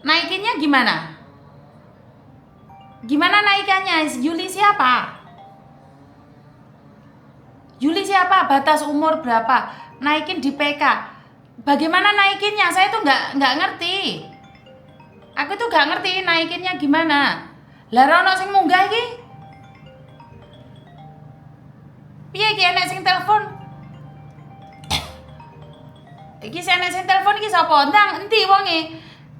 Naikinnya gimana? Gimana naikannya? Yuli siapa? Yuli siapa? Batas umur berapa? Naikin di PK. Bagaimana naikinnya? Saya tuh nggak ngerti. Aku tuh nggak ngerti naikinnya gimana. Lah ono sing munggah iki? Piye iki enek sing telepon? Iki enek sing telepon iki sapa? Ndang endi wonge?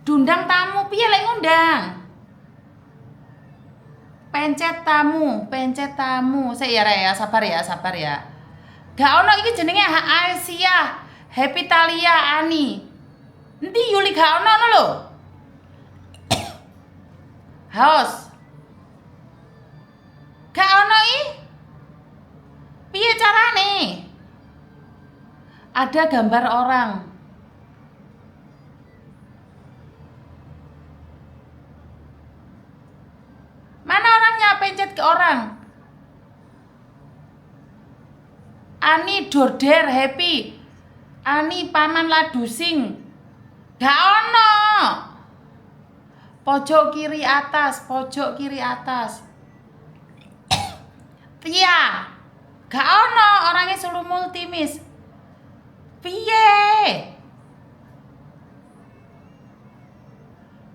Dundang tamu piye lek ngundang? Pencet tamu. Saya ya, sabar ya. Gak ono iki jenenge Aisyah, Happy Talia, Ani. Endi Yuli gak ono lho. Haus. Gak ono iki. Piye carane? Ada gambar orang. Mana orangnya? Pencet ke orang. Ani Dorder Happy. Ani Paman Ladusing. Gak ono. Pojok kiri atas. Tia. Gak ono orangnya Sulu Multimis. Piye?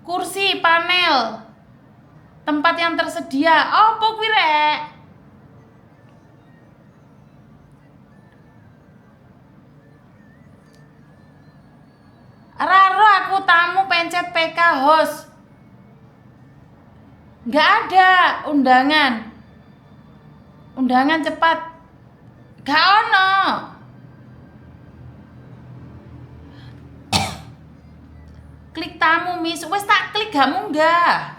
Kursi panel. Tempat yang tersedia. Opo kuwi rek? Raro aku tamu pencet PK host. Nggak ada undangan. Undangan cepat. Gak ono. Klik tamu Miss. Wes tak klik gak munggah.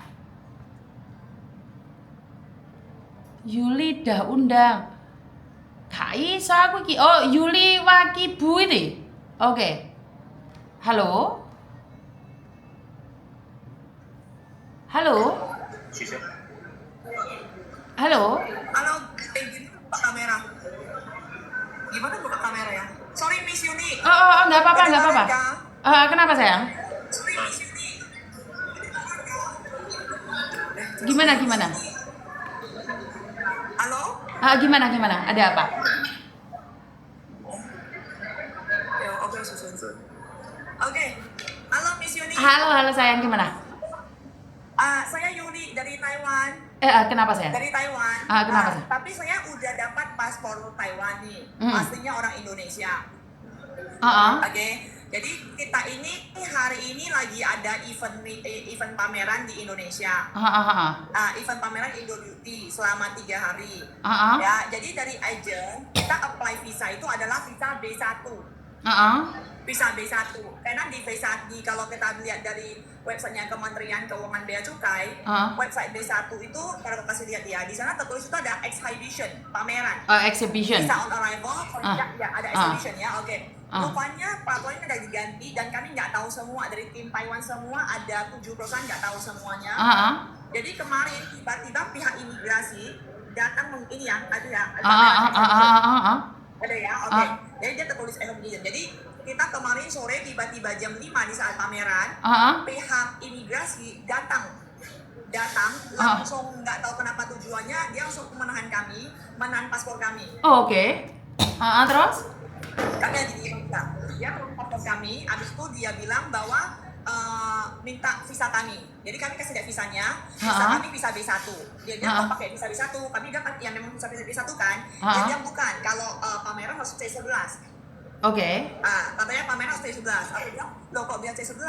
Yuli dah undang. Gak iso aku iki. Oh, Yuli Wakibu ini. Oke. Halo? Halo? Halo? Halo, buka kamera. Gimana buka kamera ya? Sorry Miss Yuni. Oh, enggak apa-apa. Kenapa sayang? Sorry Miss Yuni. Gimana? Halo? Gimana? Ada apa? Ya, oke, susun. Oke. Halo Miss Yuni. Halo sayang, gimana? Saya Yuni dari Taiwan. Kenapa sayang? Dari Taiwan. Kenapa sayang? Tapi saya udah dapat paspor Taiwan nih. Aslinya orang Indonesia. Oke. Jadi kita ini hari ini lagi ada event pameran di Indonesia. Event pameran Indo Beauty selama 3 hari. Ya, jadi dari agent kita apply visa itu adalah visa B1. Visa B1. Karena di V1 kalau kita lihat dari websitenya Kementerian Keuangan Bea Cukai, website B1 itu kalau kasih lihat ya, di sana tertulis itu ada exhibition, pameran. Exhibition. Visa on arrival, ya ada exhibition ya, oke. Rupanya peraturannya udah diganti dan kami nggak tahu semua, dari tim Taiwan semua ada 7 perusahaan nggak tahu semuanya. Jadi kemarin tiba-tiba pihak imigrasi datang ini ya, ada ya. Ada ya, oke. Jadi dia tertulis exhibition. Jadi kita kemarin sore tiba-tiba jam 5 di saat pameran, pihak imigrasi datang langsung nggak tahu kenapa tujuannya, dia langsung menahan paspor kami. Oke. Terus? Kami ada di kita. Dia menahan paspor kami, abis itu dia bilang bahwa minta visa kami. Jadi kami kasih dia visanya, visa kami visa B1. Dia bilang pakai visa B1, kami dapat yang memang visa B1 kan. Dia bilang bukan, kalau pameran harus C11. Oke. Katanya pameran harus C11. Aku bilang, loh kok bilang C11?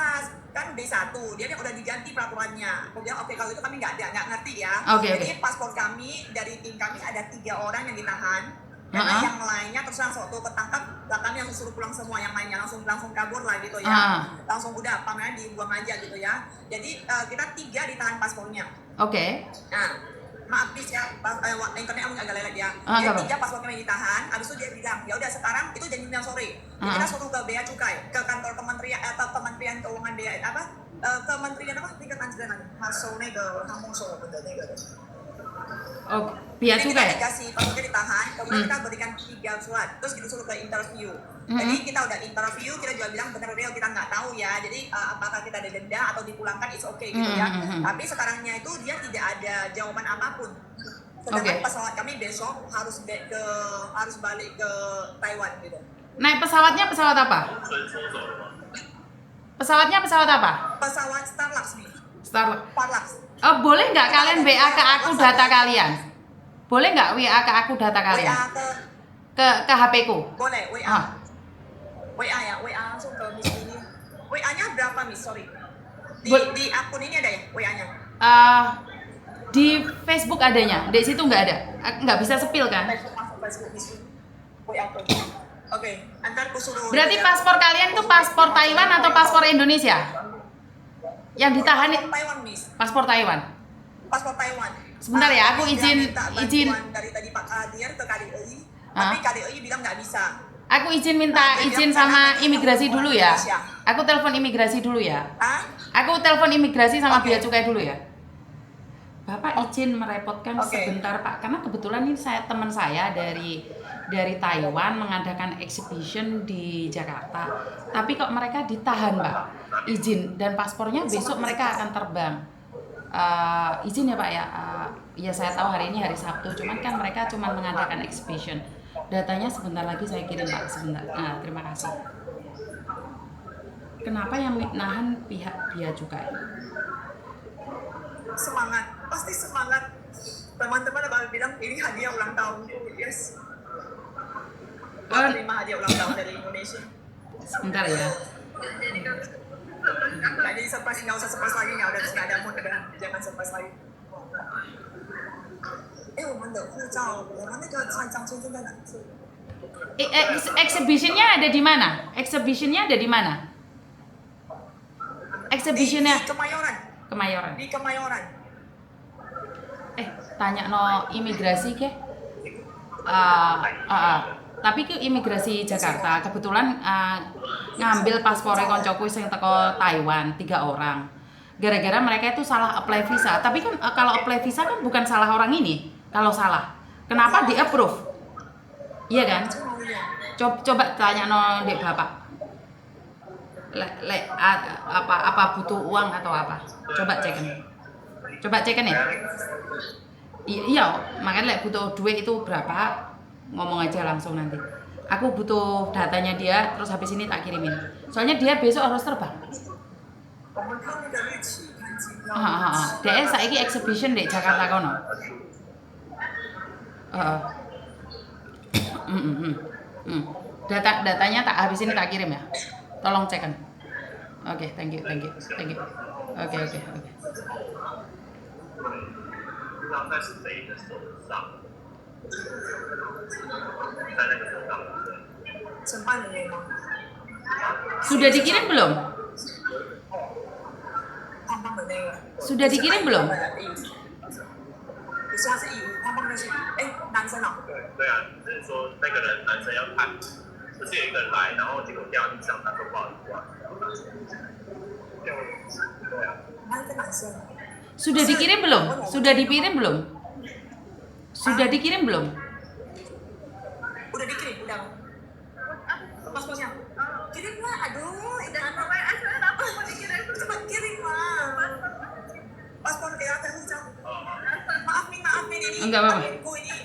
Kan B1. Dia udah diganti peraturannya. Aku bilang, oke, kalau itu kami nggak ngerti ya. Jadi paspor kami, dari tim kami ada 3 orang yang ditahan. Karena yang lainnya terus langsung tuh ketangkap, kami langsung suruh pulang semua, yang lainnya langsung kabur lah gitu ya. Langsung udah pameran dibuang aja gitu ya. Jadi kita 3 ditahan paspornya. Oke. Maaf please ya, internet agak lelet ya. Dia 3 paspor kami ditahan, habis itu dia bilang, ya udah sekarang itu jam 9 sore. Kita suruh ke Bea Cukai, ke kantor Kementerian Keuangan Bea Kementerian apa? Tingkatan jalan. Masuknya ke Kampung Solo bener. Bea Cukai. Kita dikasih paspornya ditahan, kemudian kita berikan 3 surat, terus kita suruh ke interview. Jadi kita udah interview, kita juga bilang benar real kita nggak tahu ya. Jadi apakah kita ada denda atau dipulangkan it's okay gitu ya. Tapi sekarangnya itu dia tidak ada jawaban apapun. Sedangkan pesawat kami besok harus balik ke Taiwan gitu. Naik pesawatnya pesawat apa? Pesawatnya pesawat apa? Pesawat Starlux nih. Starlux. Boleh nggak kalian WA ke aku data kalian? Boleh nggak WA ke aku data kalian? Ke HP ku? Boleh, WA. WA ya, WA langsung ke Miss ini. WA-nya berapa Miss? Sorry. Di akun ini ada ya WA-nya? Di Facebook adanya, di situ nggak ada. Nggak bisa sepil kan? Facebook WA tuh. Oke, antar ku suruh. Berarti paspor kalian itu paspor Taiwan atau paspor Indonesia? Yang ditahan Taiwan, Miss. Paspor Taiwan. Paspor Taiwan. Sebentar ya, aku izin dari tadi Pak Kadir ke KDI, tapi KDI bilang nggak bisa. Aku minta izin sama imigrasi dulu ya. Aku telepon imigrasi dulu ya. Aku telepon imigrasi sama bea cukai dulu ya. Bapak izin merepotkan sebentar Pak, karena kebetulan ini teman saya dari Taiwan mengadakan exhibition di Jakarta. Tapi kok mereka ditahan Pak, izin dan paspornya besok mereka akan terbang. Izin ya Pak ya. Ya saya tahu hari ini hari Sabtu, cuman kan mereka cuma mengadakan exhibition. Datanya sebentar lagi saya kirim Pak, sebentar. Terima kasih. Kenapa yang nahan pihak bea cukai? Semangat, pasti semangat. Teman-teman bakal bilang ini hadiah ulang tahun. Yes. Terima hadiah ulang tahun dari Indonesia. Sebentar ya. Jadi surprise, nggak usah surprise lagi, nggak ada mood, jangan surprise lagi. 我们的护照，我们那个参签证在哪里？Exhibitionnya ada di mana? Exhibitionnya ada di mana? Exhibitionnya? Di Kemayoran. Kemayoran. Di Kemayoran. Tanya no imigrasi ke? Tapi ke imigrasi Jakarta kebetulan ngambil paspornya koncoku sing teko Taiwan 3 orang. Gara-gara mereka itu salah apply visa. Tapi kan kalau apply visa kan bukan salah orang ini. Kalau salah, kenapa di approve? Iya kan? Coba tanya no dek bapak. Apa butuh uang atau apa? Coba cekin ya. Iya, makanya butuh duit itu berapa? Ngomong aja langsung nanti. Aku butuh datanya dia, terus habis ini tak kirimin. Soalnya dia besok harus terbang. Dia saiki exhibition di Jakarta kono. Datanya tak habis ini tak kirim ya. Tolong cekan. Oke, thank you. Oke. 承办人员吗？ Sudah dikirim belum? 胖胖的那个。 Sudah dikirim belum? 你说他是义务，胖胖的是男生啊？对啊，就是说那个人男生要看，不是有一个人来，然后结果掉地上，他说不好意思啊，对啊。那个男生。 Sudah dikirim belum? Sudah dikirim belum? Sudah dikirim belum? Udah dikirim, udah. Paspornya. Kirim lah, aduh, udah apa mau dikirim? Cepat kirim lah. Paspor ya, hujau. Maafin ini. Enggak apa-apa. Ini.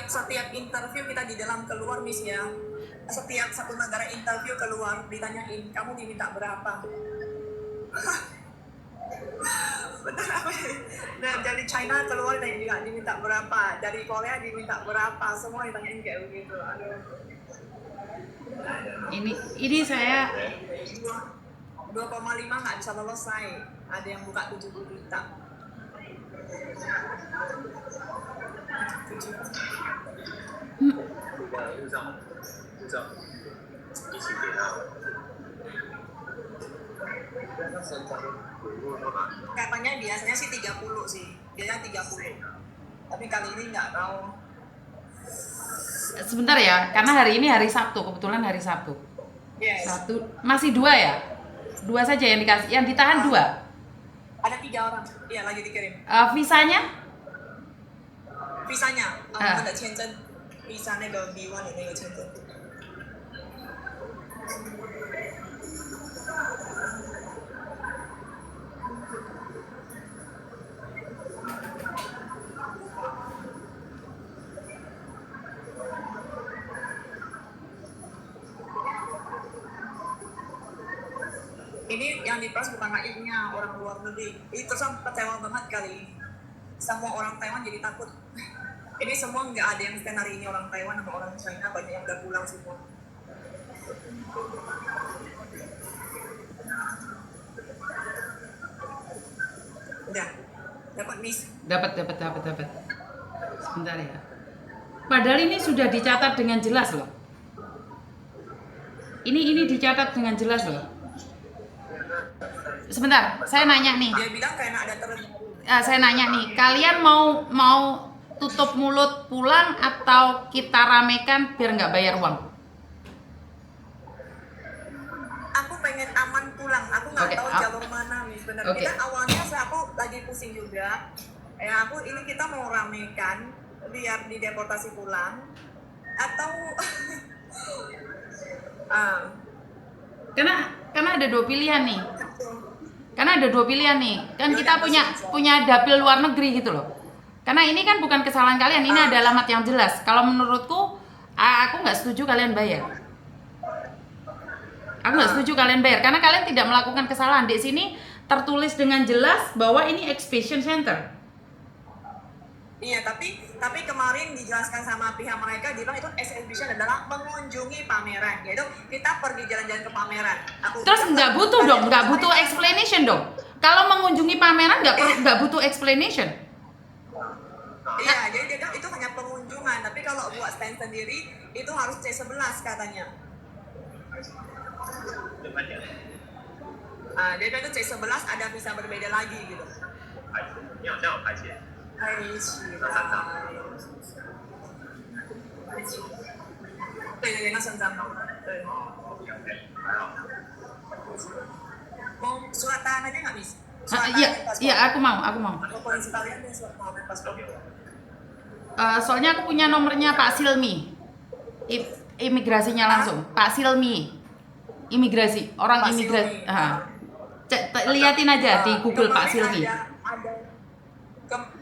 Setiap interview kita di dalam keluar Miss ya. Setiap satu negara interview keluar ditanyain kamu diminta berapa. Bener apa? Dari China keluar diminta berapa, dari Korea diminta berapa, semua ditanyain kayak begitu. Aduh. Ini saya 2,5 nggak bisa lolos say. Ada yang buka 70 juta. Katanya biasanya sih 30 sih. Biasanya 30. Tapi kali ini nggak tahu. Sebentar ya, karena hari ini hari Sabtu, kebetulan hari Sabtu. Yes. Satu, masih 2 ya? 2 saja yang dikasih, yang ditahan 2. Ada 3 orang. Iya, lagi dikirim. Visanya? visanya，我们的签证，visa 那个 B1 的那个签证。Ini yang diperas bukan rakyatnya, orang luar negeri. Ini terus kecewa banget kali ini. Semua orang Taiwan jadi takut. Ini semua nggak ada yang stand hari ini orang Taiwan sama orang China, banyak yang udah pulang semua. Udah, dapat miss. Dapat. Sebentar ya. Padahal ini sudah dicatat dengan jelas loh. Ini dicatat dengan jelas loh. Sebentar, saya nanya nih. Dia bilang karena ada Saya nanya nih, kalian mau tutup mulut pulang atau kita ramekan biar nggak bayar uang? Aku pengen aman pulang. Aku nggak tahu jalur mana nih sebenarnya. Kita awalnya aku lagi pusing juga. Ini kita mau ramekan biar dideportasi pulang atau karena ada dua pilihan nih. Kan kita punya dapil luar negeri gitu loh. Karena ini kan bukan kesalahan kalian, ini ada alamat yang jelas. Kalau menurutku, aku nggak setuju kalian bayar. Karena kalian tidak melakukan kesalahan. Di sini tertulis dengan jelas bahwa ini exhibition center. Iya, tapi kemarin dijelaskan sama pihak mereka, dia bilang itu exhibition adalah mengunjungi pameran, yaitu kita pergi jalan-jalan ke pameran. Terus nggak butuh explanation dong. Kalau mengunjungi pameran nggak butuh explanation. Iya, jadi dia bilang itu hanya pengunjungan, tapi kalau buat stand sendiri itu harus C11 katanya. Dia bilang itu C11 ada bisa berbeda lagi gitu. 你好像有排泄。对，那3张。对。Mau surat tahanan aja nggak, Miss? Iya, aku mau. Atau polisi kalian yang surat tahanan paspor? Soalnya aku punya nomornya Pak Silmi, imigrasinya langsung. Pak Silmi, imigrasi, orang imigrasi. Liatin aja di Google Pak Silmi.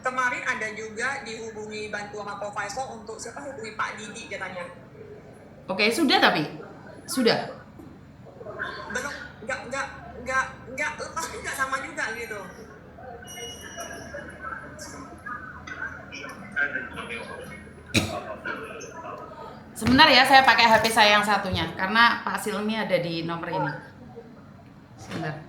Kemarin ada juga dihubungi bantu sama Proviso untuk hubungi Pak Didi katanya. Oke, sudah tapi sudah. Belum, nggak lepas juga sama juga gitu. Sebentar ya, saya pakai HP saya yang satunya karena Pak Silmi ada di nomor ini. Sebentar.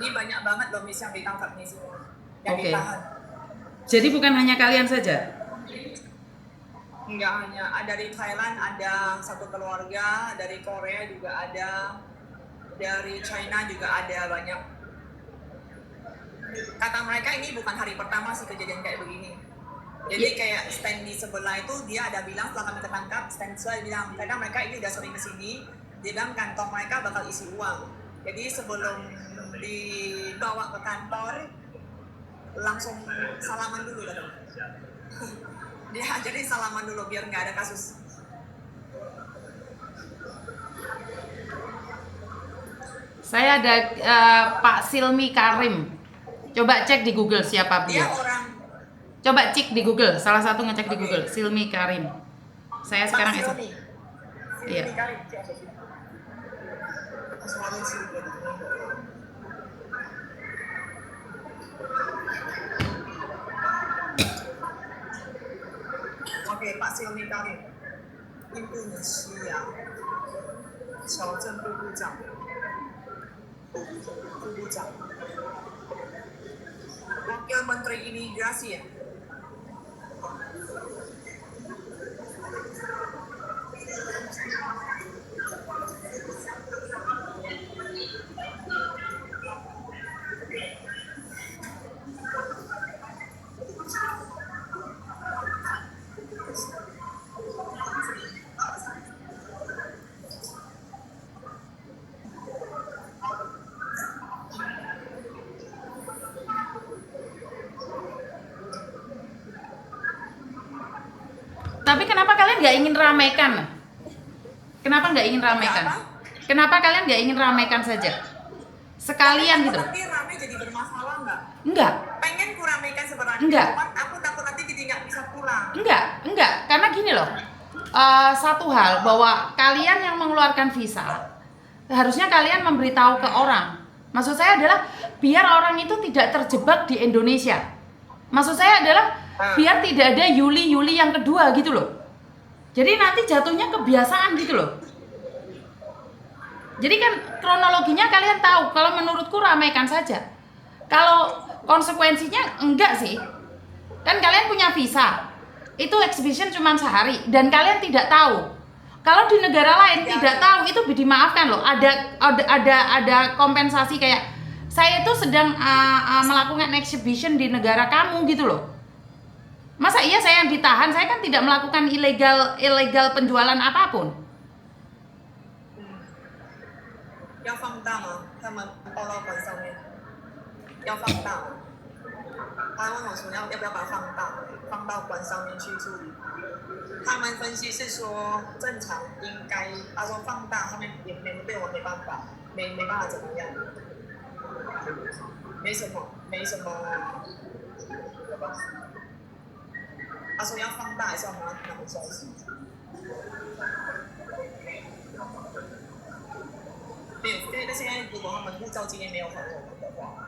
Ini banyak banget loh Miss yang ditangkap nih semua. Yang ditahan. Jadi bukan hanya kalian saja? Enggak hanya, ada dari Thailand ada satu keluarga, dari Korea juga ada, dari China juga ada banyak. Kata mereka ini bukan hari pertama sih kejadian kayak begini. Jadi kayak stand di sebelah itu dia ada bilang setelah kami ketangkap, stand sebelah bilang karena mereka ini udah sering kesini, dia bilang kantong mereka bakal isi uang. Jadi sebelum dibawa ke kantor langsung salaman dulu kan. Dia ajarin salaman dulu biar nggak ada kasus. Saya ada Pak Silmi Karim. Coba cek di Google siapa Dia beliau. orang. Coba cek di Google, salah satu ngecek di Google, Silmi Karim. Saya sekarang Silmi Iya. Karim. Oke, Pak Silmi Karim. Indonesia. 侨政部部长。Wakil Menteri Imigrasi ya? Tapi kenapa kalian nggak ingin ramaikan? Kenapa nggak ingin ramaikan? Apa? Kenapa kalian nggak ingin ramaikan saja? Sekalian gitu. Nanti rame jadi bermasalah nggak? Enggak, Pengen kuramaikan sebenarnya, Enggak. cuman aku takut nanti jadi nggak bisa pulang. enggak. Karena gini loh, satu hal bahwa kalian yang mengeluarkan visa, harusnya kalian memberitahu ke orang. Maksud saya adalah biar orang itu tidak terjebak di Indonesia. Maksud saya adalah biar tidak ada Yuli yang kedua gitu loh. Jadi nanti jatuhnya kebiasaan gitu loh. Jadi kan kronologinya kalian tahu. Kalau menurutku ramaikan saja. Kalau konsekuensinya enggak sih. Kan kalian punya visa. Itu exhibition cuma sehari dan kalian tidak tahu. Kalau di negara lain tidak tahu itu dimaafkan loh. Ada kompensasi kayak saya itu sedang melakukan exhibition di negara kamu gitu loh. Masa iya saya yang ditahan? Saya kan tidak melakukan ilegal penjualan apapun. 要放大吗？他们报道馆上面要放大吗？他问我说要不要把它放大，放到馆上面去处理。他们分析是说正常应该，他说放大，他们也对我没办法，没办法怎么样，没什么。他说要放大还是要拿回消息？没有，因为现在如果他们护照今天没有还我们的话，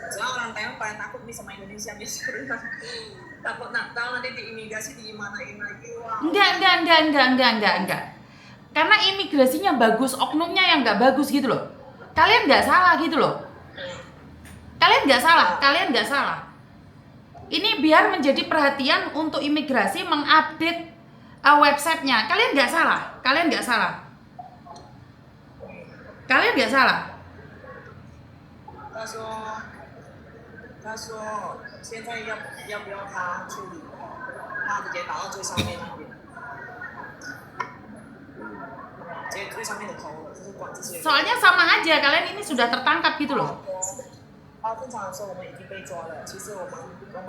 只要orang Taiwan pada takut nih sama Indonesia misalnya, takut tahu nanti di imigrasi dimanain lagi wah. Enggak. Karena imigrasinya bagus, oknumnya yang nggak bagus gitu loh. Kalian nggak salah gitu loh. Kalian nggak salah. Ini biar menjadi perhatian untuk imigrasi mengupdate websitenya. Kalian nggak salah. 他说现在要不要他处理？他直接打到最上面那边，直接最上面的头了，就是管这些。 Soalnya sama aja, kalian ini sudah tertangkap gitu loh. 正常的时候我们已经被抓了，其实我们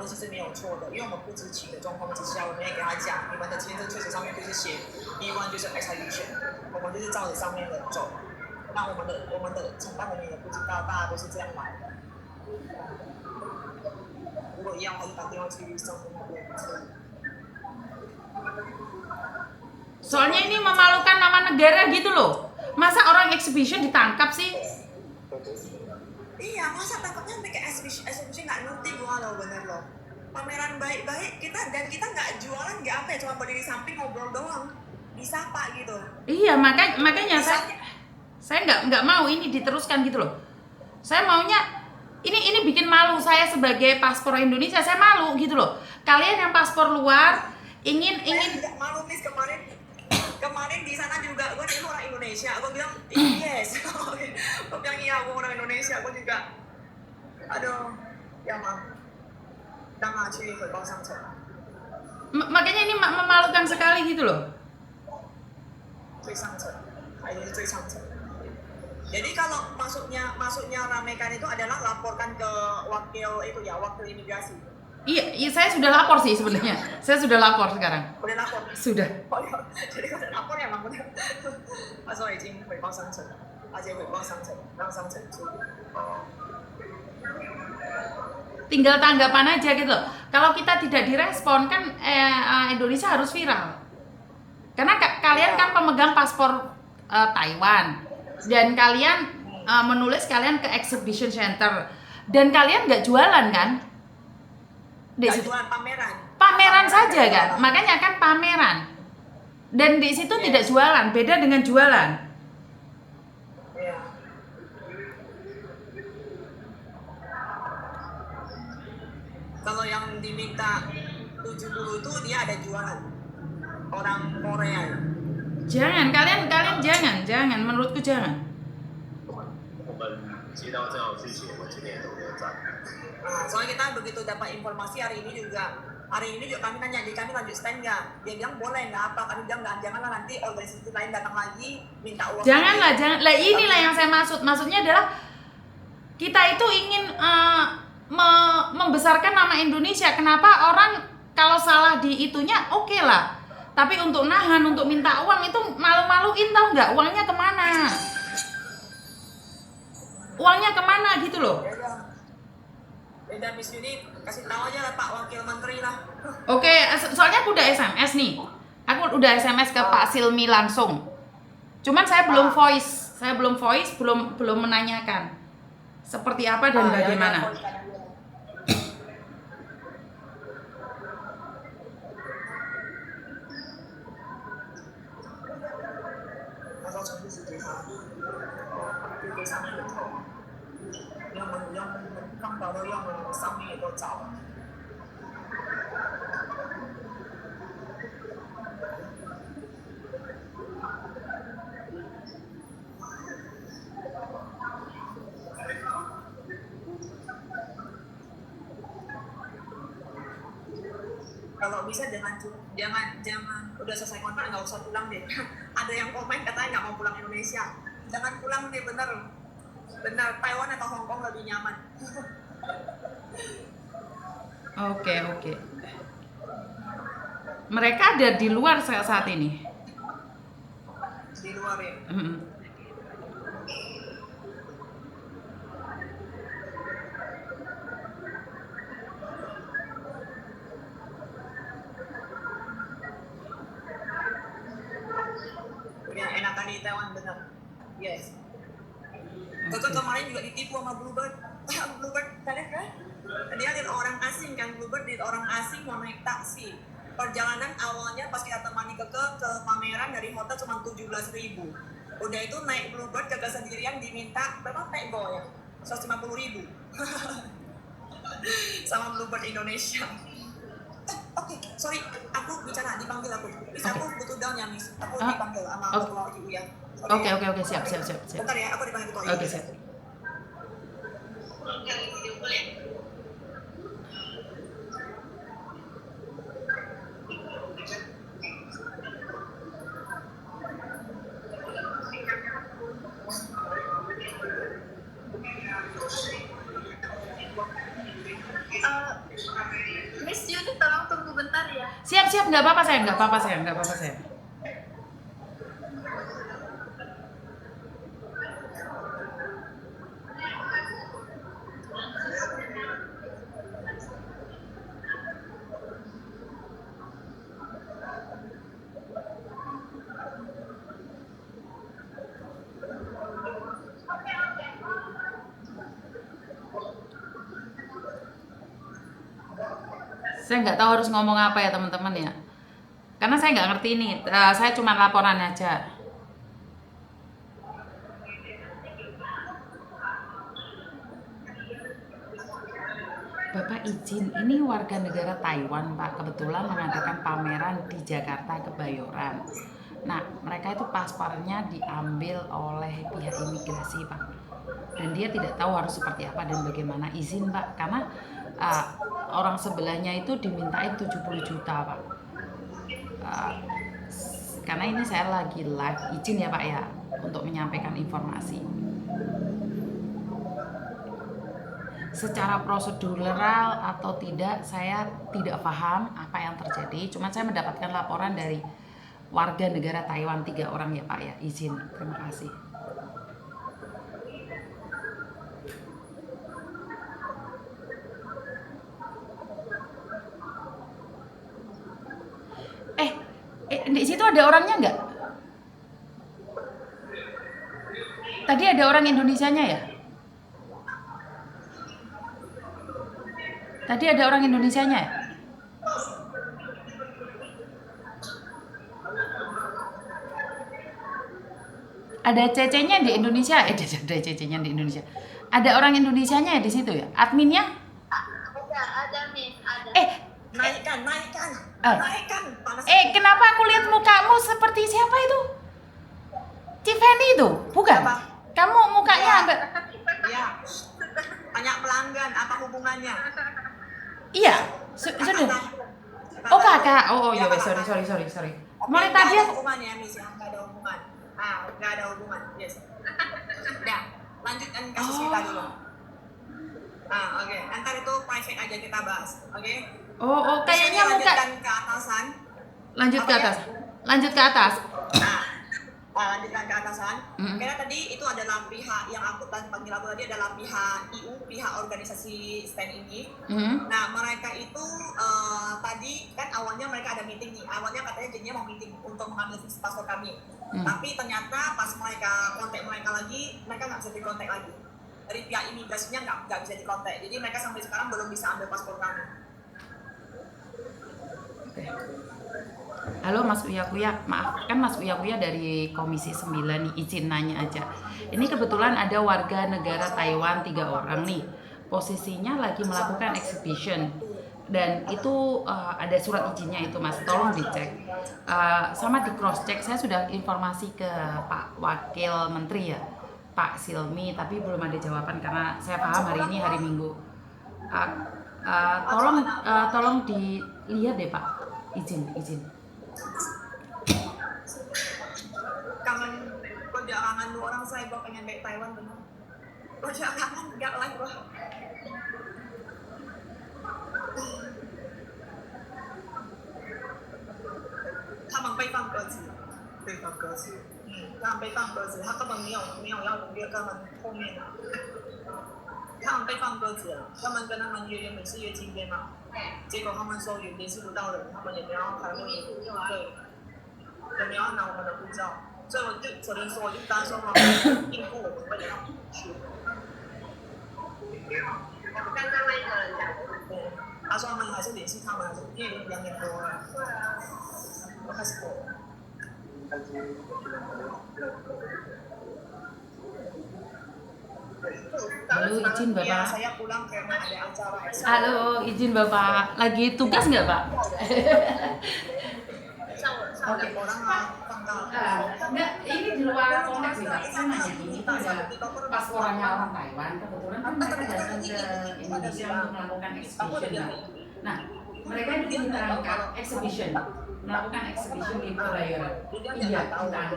其实没有错的，因为我们不知情的状况之下，我们也给他讲，你们的签证确实上面就是写B1就是 extradition， 我们就是照着上面的走。那我们的承办人员也不知道，大家都是这样来的。如果一样，他就打电话去上面那边。 Soalnya ini memalukan nama negara gitu loh. Masa orang exhibition ditangkap sih? Iya, masa tangkapnya sampai exhibition nggak ngerti gua loh, bener loh. Pameran baik-baik kita nggak jualan nggak apa ya, cuma berdiri samping ngobrol doang, disapa gitu. Iya, makanya saya nggak mau ini diteruskan gitu loh. Saya maunya ini bikin malu saya sebagai paspor Indonesia, saya malu gitu loh. Kalian yang paspor luar ingin Nggak malu Miss, kemarin di sana juga gue jadi orang Indonesia, gue bilang yes, gue bilang iya gue orang Indonesia, gue juga aduh ya mah udah nggak cuy berbau sampai makanya ini memalukan sekali gitu loh. 最上层，还是最上层。Jadi kalau masuknya ramaikan itu adalah laporkan ke wakil imigrasi. Iya, saya sudah lapor sih sebenarnya. Saya sudah lapor sekarang. Udah lapor. Sudah. Jadi kalau lapor ya memang udah. 他说已经回报商城了，而且回报商城，让商城处理。 Tinggal tanggapan aja gitu loh. Kalau kita tidak direspon kan Indonesia harus viral. Karena kalian kan pemegang paspor Taiwan dan kalian menulis kalian ke exhibition center dan kalian nggak jualan kan? Nggak jualan, pameran saja kan, makanya kan pameran dan di situ tidak jualan, beda dengan jualan. Iya. Kalau yang diminta 70 itu dia ada jualan, orang Korea. Jangan, kalian jangan, menurutku jangan. 我们接到这样的剧情，我今天也都没有在。 Soalnya kita begitu dapat informasi hari ini juga kami nanya, jadi kami lanjut stand nggak? Dia bilang boleh, nggak apa. Kami bilang nggak, janganlah nanti organisasi lain datang lagi minta uang. Janganlah, jangan. Lah inilah yang saya maksud. Maksudnya adalah kita itu ingin membesarkan nama Indonesia. Kenapa orang kalau salah di itunya oke lah. Tapi untuk nahan, untuk minta uang itu malu-maluin, tahu nggak? Uangnya kemana? Uangnya kemana gitu loh. Beda Miss Yuni, kasih tahu aja lah Pak Wakil Menteri lah. Oke, soalnya aku udah SMS nih. Aku udah SMS ke Pak Silmi langsung. Cuman saya belum voice. Saya belum voice, belum menanyakan seperti apa dan bagaimana. Kalau bisa jangan udah selesai kontrak nggak usah pulang deh. Ada yang komen katanya nggak mau pulang Indonesia. Jangan pulang deh, bener Taiwan atau Hong Kong lebih nyaman. Oke. Mereka ada di luar saat ini. Di luar ya. Yang enakan di Taiwan bener. Yes. Keke kemarin juga ditipu sama Bluebird. Bluebird kalian kan? Dia lihat orang asing kan, Bluebird lihat orang asing mau naik taksi. Perjalanan awalnya pas kita temani Keke ke pameran dari hotel cuma 17.000. Udah itu naik Bluebird Keke sendirian diminta berapa pego ya? 150.000. Sama Bluebird Indonesia. Oke, sorry, aku bicara, dipanggil aku. Miss, aku butuh down ya, Miss. Aku dipanggil sama ketua ibu ya. Oke, siap. Bentar ya, aku dipanggil ketua ibu. Oke, siap. Miss Yuni, tolong tunggu bentar ya. Siap, nggak apa-apa saya. Saya nggak tahu harus ngomong apa ya teman-teman ya, karena saya nggak ngerti ini. Saya cuma laporan aja. Bapak izin, ini warga negara Taiwan Pak, kebetulan mengadakan pameran di Jakarta Kebayoran. Nah, mereka itu paspornya diambil oleh pihak imigrasi Pak, dan dia tidak tahu harus seperti apa dan bagaimana. Izin Pak, karena orang sebelahnya itu dimintain 70 juta Pak. Karena ini saya lagi live, izin ya Pak ya untuk menyampaikan informasi. Secara prosedural atau tidak, saya tidak paham apa yang terjadi. Cuma saya mendapatkan laporan dari warga negara Taiwan 3 orang ya Pak ya. Izin, terima kasih. Di situ ada orangnya nggak? Tadi ada orang Indonesianya ya? Tadi ada orang Indonesianya ya? Ada cecenya di Indonesia? Ada cecenya di Indonesia. Ada orang Indonesianya ya di situ ya? Adminnya? Ada Miss, ada. Naikkan. Panas. Kenapa aku lihat mukamu seperti siapa itu? Tiffany itu? Bukan? Siapa? Kamu mukanya Ya. agak... Ya, tanya pelanggan apa hubungannya? Iya, sudah. Oh kakak, oh ya wes, sorry. Mulai tadi Nggak ada aku, hubungannya, Miss, ya, nggak ada hubungan. Nggak ada hubungan, yes. Ya, lanjutkan kasus kita dulu. Oke. Ntar itu private aja kita bahas, oke? kayaknya muka lanjutkan ke atasan. lanjut ke Apa ya? atas, lanjut ke atas. Lanjutkan ke atasan. Karena tadi itu adalah pihak yang aku panggil aku tadi adalah pihak IU, pihak organisasi stand ini. Nah, mereka itu tadi kan awalnya mereka ada meeting nih. Awalnya katanya jadinya mau meeting untuk mengambil paspor kami. Tapi ternyata pas mereka kontak mereka lagi, mereka nggak bisa dikontak lagi. Dari pihak imigrasinya nggak bisa dikontak. Jadi mereka sampai sekarang belum bisa ambil paspor kami. Halo Mas Uya Kuya, maaf kan Mas Uya Kuya dari Komisi 9 nih, izin nanya aja. Ini kebetulan ada warga negara Taiwan 3 orang nih, posisinya lagi melakukan exhibition dan itu ada surat izinnya itu Mas, tolong dicek. Sama di cross check, saya sudah informasi ke Pak Wakil Menteri ya, Pak Silmi, tapi belum ada jawaban karena saya paham hari ini hari Minggu. Tolong dilihat deh Pak, izin. Kangen lu orang saya, gue pengen balik Taiwan bener. Gue kangen, gak like gue.他们被放鸽子，他们被放鸽子，他根本没有要努力跟他们后面的。他们被放鸽子了，他们跟他们原本是约今天嘛，结果他们说也联系不到人，他们也没有开会，对，也没有拿我们的护照，所以我就只能说，我就跟他说嘛，应付我们为了让我们去。刚刚那个人讲，对，他说他们还是联系他们，因为2年多了，我开始过。Halo, izin Bapak. Saya pulang karena ada acara. Halo, izin Bapak. Lagi tugas nggak Pak? Oke, orang tanggal. Enggak, ini di luar konteks sih Pak. Saya nanya gini, itu ada pasporannya orang Taiwan. Kebetulan kan mereka datang ke Indonesia untuk melakukan exhibition Pak. Nah, mereka itu ditangkap exhibition, melakukan exhibition di Kebayoran. Iya, ditangkap.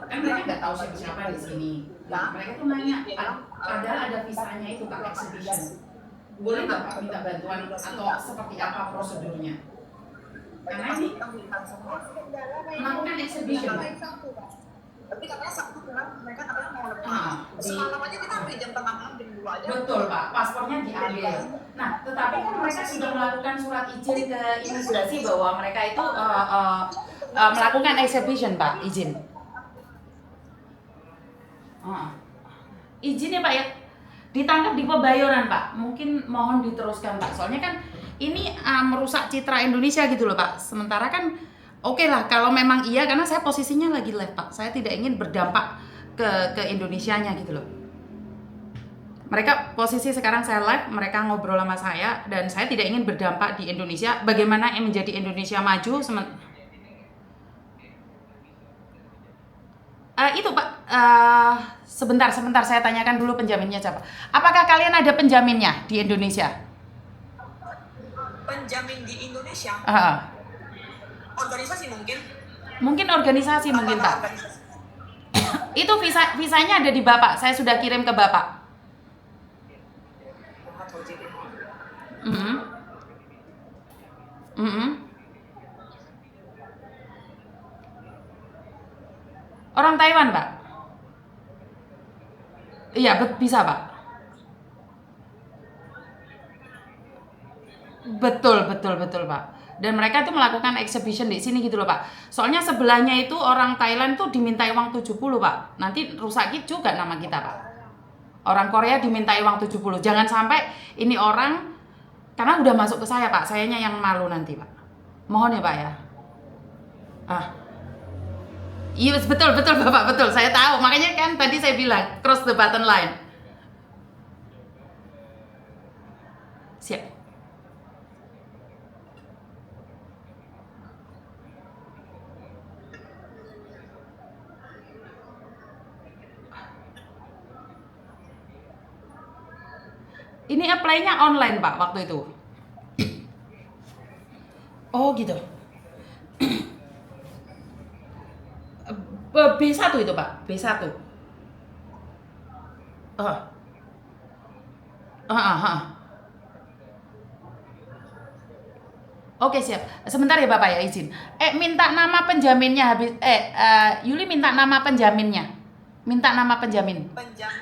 Kan mereka nggak tahu siapa di sini. Nah, mereka tuh nanya, padahal ada visanya itu Pak, exhibition. Boleh nggak Pak minta bantuan atau seperti apa prosedurnya? Karena ini melakukan exhibition. Tapi katanya Sabtu pulang, mereka katanya mau lepas. Semalam aja kita sampai jam tengah malam jam 2 aja. Betul Pak, paspornya diambil. Nah, tetapi kan mereka sudah melakukan surat izin ke imigrasi bahwa mereka itu melakukan exhibition Pak, izin. Izin ya Pak ya, ditangkap di Kebayoran Pak. Mungkin mohon diteruskan Pak. Soalnya kan ini merusak citra Indonesia gitu loh Pak. Sementara kan oke lah kalau memang iya, karena saya posisinya lagi live Pak. Saya tidak ingin berdampak ke Indonesianya gitu loh. Mereka posisi sekarang saya live, mereka ngobrol sama saya dan saya tidak ingin berdampak di Indonesia. Bagaimana yang menjadi Indonesia maju itu Pak, sebentar saya tanyakan dulu penjaminnya siapa. Apakah kalian ada penjaminnya di Indonesia? Penjamin di Indonesia? Organisasi mungkin? Mungkin organisasi mungkin Pak. Itu visanya ada di Bapak, saya sudah kirim ke Bapak. Orang Taiwan Pak? Iya, bisa Pak. Betul Pak. Dan mereka itu melakukan exhibition di sini gitu loh Pak. Soalnya sebelahnya itu orang Thailand tuh dimintai uang 70 Pak. Nanti rusak juga nama kita Pak. Orang Korea dimintai uang 70. Jangan sampai ini orang, karena udah masuk ke saya Pak. Sayanya yang malu nanti Pak. Mohon ya Pak ya. Iya betul Bapak, betul. Saya tahu. Makanya kan tadi saya bilang cross the button line. Siap. Ini apply-nya online Pak waktu itu. Oh gitu. B1 itu Pak, B1. Oh. Oke siap. Sebentar ya Bapak ya izin. Minta nama penjaminnya habis. Yuli minta nama penjaminnya. Minta nama penjamin.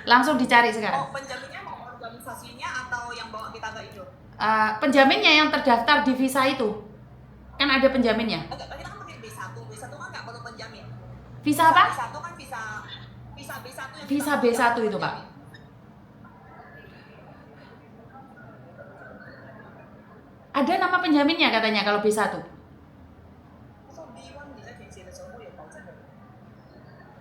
Langsung dicari sekarang. Oh, penjaminnya mau organisasinya atau yang bawa kita ke itu? Penjaminnya yang terdaftar di visa itu. Kan ada penjaminnya. Enggak, kita kan pakai B1. B1 kan nggak perlu penjamin. Visa apa? B1 kan visa B1 yang Visa kita B1 pakai itu Pak. Ada nama penjaminnya katanya kalau B1.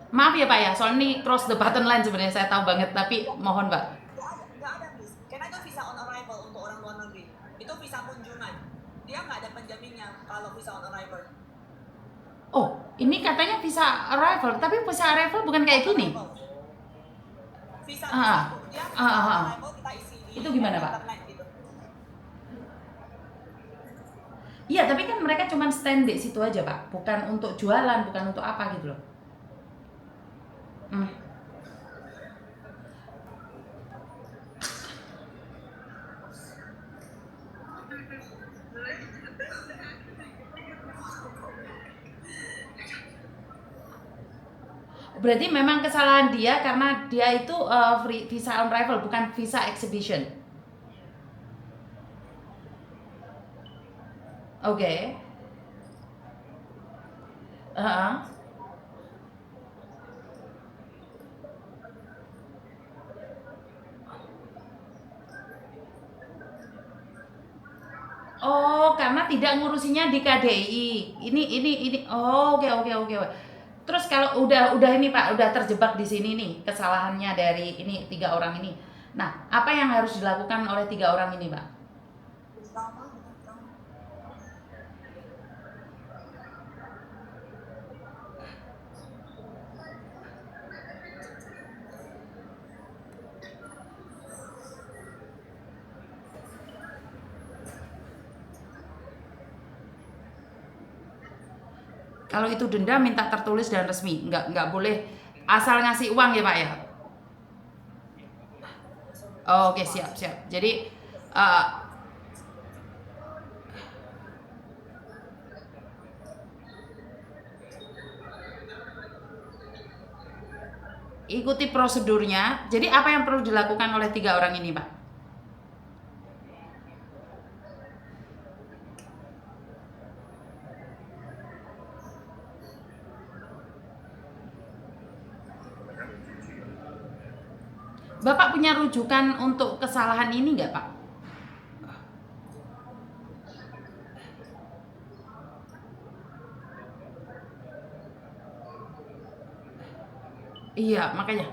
Maaf ya Pak ya, soalnya ini cross the button line sebenarnya saya tahu banget, tapi mohon Pak. Nggak ada, Miss. Karena itu visa on arrival untuk orang luar negeri. Itu visa kunjungan. Dia nggak ada penjaminnya kalau visa on arrival. Oh, ini katanya visa arrival, tapi visa arrival bukan kayak gini. Visa dia visa on arrival kita isi di Itu gimana Pak? internet gitu. Iya, tapi kan mereka cuma stand di situ aja Pak, bukan untuk jualan, bukan untuk apa gitu loh. Berarti memang kesalahan dia karena dia itu free visa on arrival bukan visa exhibition. Oke. Oh, karena tidak ngurusinya di KDI. Ini. Oh, oke. Terus kalau udah ini Pak, udah terjebak di sini nih kesalahannya dari ini 3 orang ini. Nah, apa yang harus dilakukan oleh 3 orang ini, Pak? Kalau itu denda minta tertulis dan resmi, nggak boleh asal ngasih uang ya Pak ya. Oh, oke siap. Jadi ikuti prosedurnya. Jadi apa yang perlu dilakukan oleh 3 orang ini Pak? Bapak punya rujukan untuk kesalahan ini nggak Pak? Iya, makanya.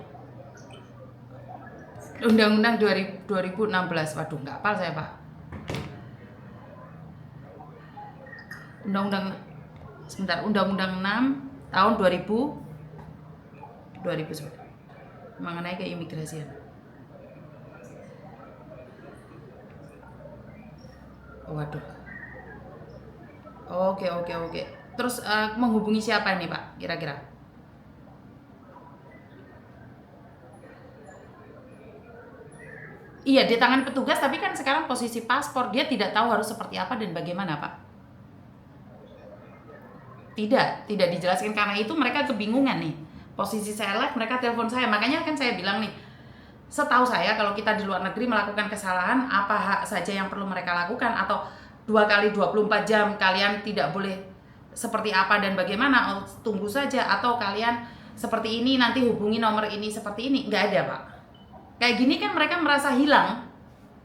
Undang-undang 2016, waduh nggak hafal saya Pak. Undang-undang 6 tahun 2000 mengenai keimigrasian. Waduh. Oke. Terus menghubungi siapa ini Pak kira-kira? Iya, di tangan petugas, tapi kan sekarang posisi paspor dia tidak tahu harus seperti apa dan bagaimana Pak. Tidak dijelaskan, karena itu mereka kebingungan nih. Posisi saya live, mereka telepon saya. Makanya kan saya bilang nih, setahu saya kalau kita di luar negeri melakukan kesalahan, apa saja yang perlu mereka lakukan, atau 2 kali 24 jam kalian tidak boleh seperti apa dan bagaimana, tunggu saja, atau kalian seperti ini nanti hubungi nomor ini seperti ini. Nggak ada Pak. Kayak gini kan mereka merasa hilang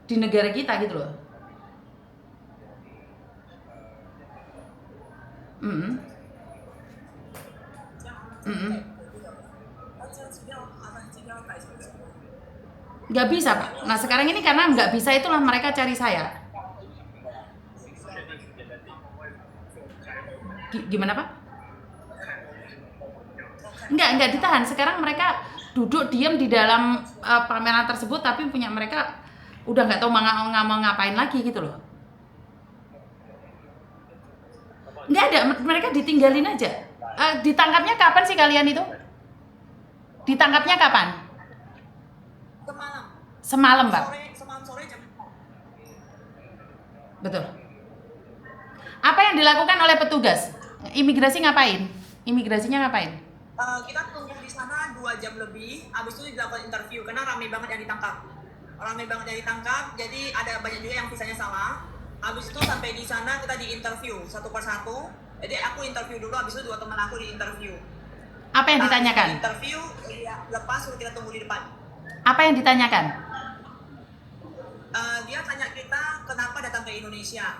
di negara kita gitu loh. Nggak bisa Pak. Nah sekarang ini karena nggak bisa, itulah mereka cari saya. Gimana Pak? Nggak ditahan. Sekarang mereka duduk diam di dalam pameran tersebut, tapi punya mereka udah nggak tahu mau ngapain lagi gitu loh. Nggak ada, mereka ditinggalin aja. Ditangkapnya kapan sih kalian itu? Ditangkapnya kapan? Semalam. Semalam, Mbak. Semalam sore jam. Betul. Apa yang dilakukan oleh petugas? Imigrasi ngapain? Imigrasinya ngapain? Kita tunggu di sana 2 jam lebih, habis itu dilakukan interview karena ramai banget yang ditangkap. Jadi ada banyak juga yang visanya salah. Habis itu sampai di sana kita di-interview satu persatu. Jadi aku interview dulu, habis itu 2 teman aku di-interview. Apa yang ditanyakan? Interview, ya, lepas suruh kita tunggu di depan. Apa yang ditanyakan? Dia tanya kita kenapa datang ke Indonesia.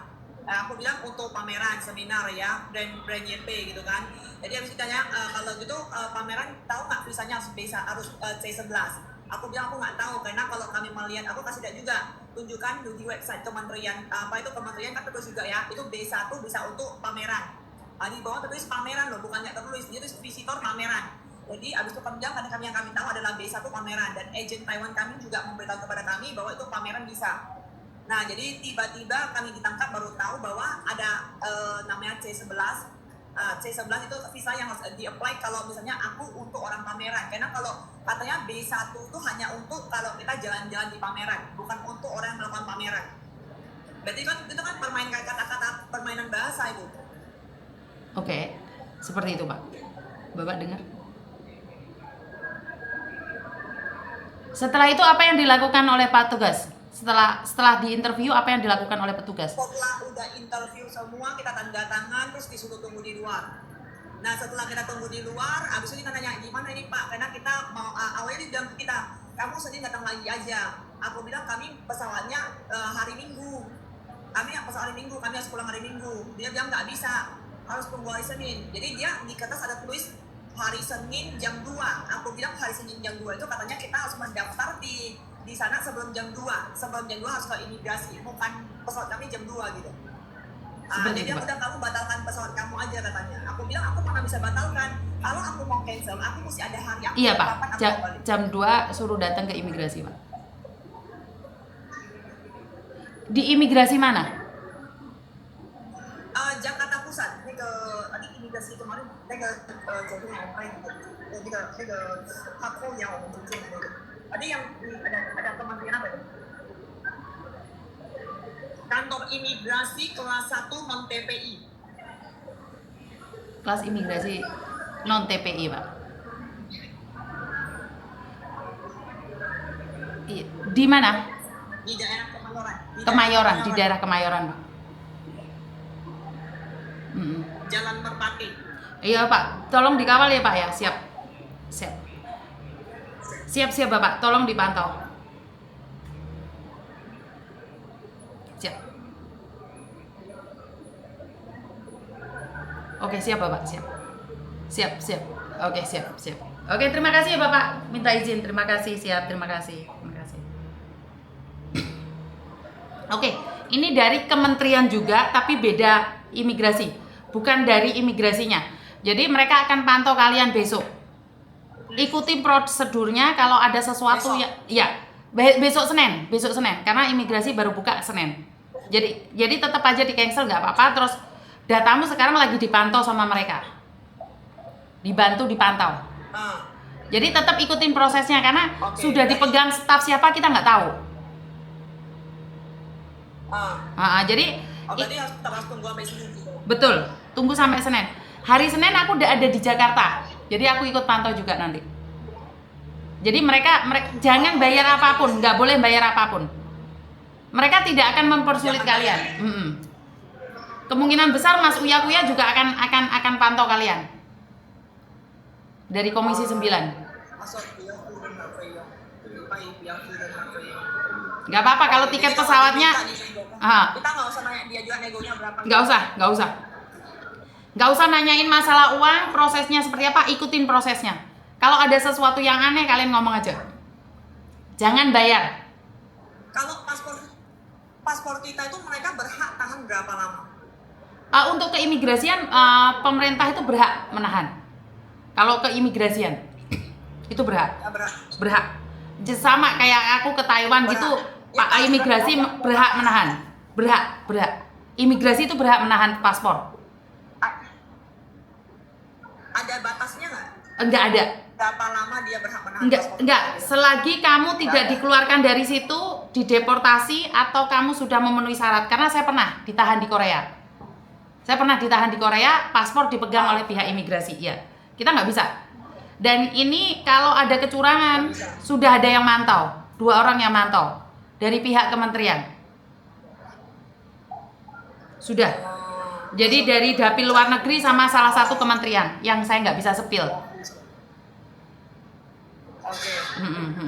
Aku bilang untuk pameran, seminar ya, brand YP gitu kan. Jadi habis ditanya, kalau gitu pameran tahu nggak visanya harus C11. Aku bilang aku nggak tahu karena kalau kami melihat, aku kasih lihat juga, tunjukkan di website kementerian, kementerian kan tertulis juga ya, itu B1 bisa untuk pameran. Di bawah tertulis pameran loh, bukannya tertulis, dia tulis visitor pameran. Jadi abis itu kami bilang, karena yang kami tahu adalah B1 pameran, dan agent Taiwan kami juga memberitahu kepada kami bahwa itu pameran bisa. Nah jadi tiba-tiba kami ditangkap baru tahu bahwa ada namanya C11. C11 itu visa yang harus di-apply kalau misalnya aku untuk orang pameran. Karena kalau katanya B1 itu hanya untuk kalau kita jalan-jalan di pameran, bukan untuk orang yang melakukan pameran. Berarti kan itu kan kata-kata permainan bahasa itu. Oke, seperti itu Pak. Bapak dengar? Setelah itu apa yang dilakukan oleh Pak Tugas? Setelah diinterview apa yang dilakukan oleh petugas? Setelah udah interview semua, kita tanda tangan terus disuruh tunggu di luar. Nah setelah kita tunggu di luar, abis itu kita tanya gimana ini Pak, karena kita mau awalnya dia bilang ke kita, kamu sedih datang lagi aja. Aku bilang kami pesawatnya hari Minggu, kami harus pulang hari Minggu. Dia bilang nggak bisa, harus tunggu hari Senin. Jadi dia di kertas ada tulis hari Senin jam 2. Aku bilang hari Senin jam 2 itu katanya kita harus mendaftar di sana sebelum jam 2 harus ke imigrasi, bukan pesawat kami jam 2 gitu. Jadi dia udah, kamu batalkan pesawat kamu aja katanya. Aku bilang aku mana bisa batalkan, kalau aku mau cancel aku mesti ada hari aku. Iya Pak, jam 2 suruh datang ke imigrasi Pak. Di imigrasi mana? Jakarta Pusat. Tadi imigrasi kemarin ada yang ada kementerian apa ya? Kantor imigrasi kelas 1 non TPI. Kelas imigrasi non TPI Pak. Di mana? Di daerah Kemayoran. Di daerah Kemayoran Pak. Jalan Merpati. Iya Pak, tolong dikawal ya Pak ya. Siap Bapak, tolong dipantau. Siap. Oke, siap Bapak, siap. Oke, siap. Oke, terima kasih ya Bapak. Minta izin, terima kasih, siap, terima kasih. Oke, ini dari kementerian juga tapi beda imigrasi. Bukan dari imigrasinya. Jadi mereka akan pantau kalian besok. Ikuti prosedurnya, kalau ada sesuatu besok Senin karena imigrasi baru buka Senin. Jadi tetap aja di cancel nggak apa-apa, terus datamu sekarang lagi dipantau sama mereka. Dipantau. Jadi tetap ikutin prosesnya karena sudah dipegang staf siapa kita nggak tahu. Jadi berarti harus tunggu sampai Senin gitu. Betul, tunggu sampai Senin. Hari Senin aku udah ada di Jakarta. Jadi aku ikut pantau juga nanti. Jadi mereka jangan bayar apapun, nggak boleh bayar apapun. Mereka tidak akan mempersulit kalian. Kemungkinan besar Mas Uya juga akan pantau kalian. Dari Komisi 9. Nggak apa-apa kalau tiket pesawatnya. Kita nggak usah nanya dia juga negonya berapa. Nggak usah nanyain masalah uang, prosesnya seperti apa, ikutin prosesnya. Kalau ada sesuatu yang aneh, kalian ngomong aja. Jangan bayar. Kalau paspor kita itu mereka berhak tahan berapa lama? Untuk keimigrasian, pemerintah itu berhak menahan. Kalau keimigrasian, itu berhak. Berhak. Sama kayak aku ke Taiwan gitu, Pak imigrasi berhak menahan, berhak. Imigrasi itu berhak menahan paspor. Ada batasnya nggak? Enggak ada. Berapa lama dia berhak menahan paspor? Enggak. Selagi kamu tidak dikeluarkan dari situ, dideportasi atau kamu sudah memenuhi syarat. Karena saya pernah ditahan di Korea. Paspor dipegang oleh pihak imigrasi. Ya, kita nggak bisa. Dan ini kalau ada kecurangan, sudah ada yang mantau. 2 orang yang mantau dari pihak kementerian. Sudah. Jadi dari Dapil Luar Negeri sama salah satu kementerian yang saya nggak bisa sepil.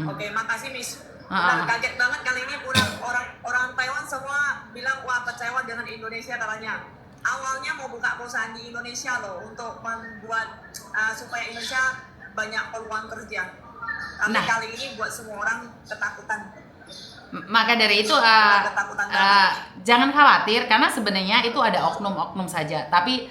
Oke, makasih Miss. Nah, kaget banget kali ini orang Taiwan semua bilang wah kecewa dengan Indonesia katanya. Awalnya mau buka perusahaan di Indonesia loh untuk membuat supaya Indonesia banyak peluang kerja. Tapi kali ini buat semua orang ketakutan. Maka dari itu jangan khawatir karena sebenarnya itu ada oknum-oknum saja. Tapi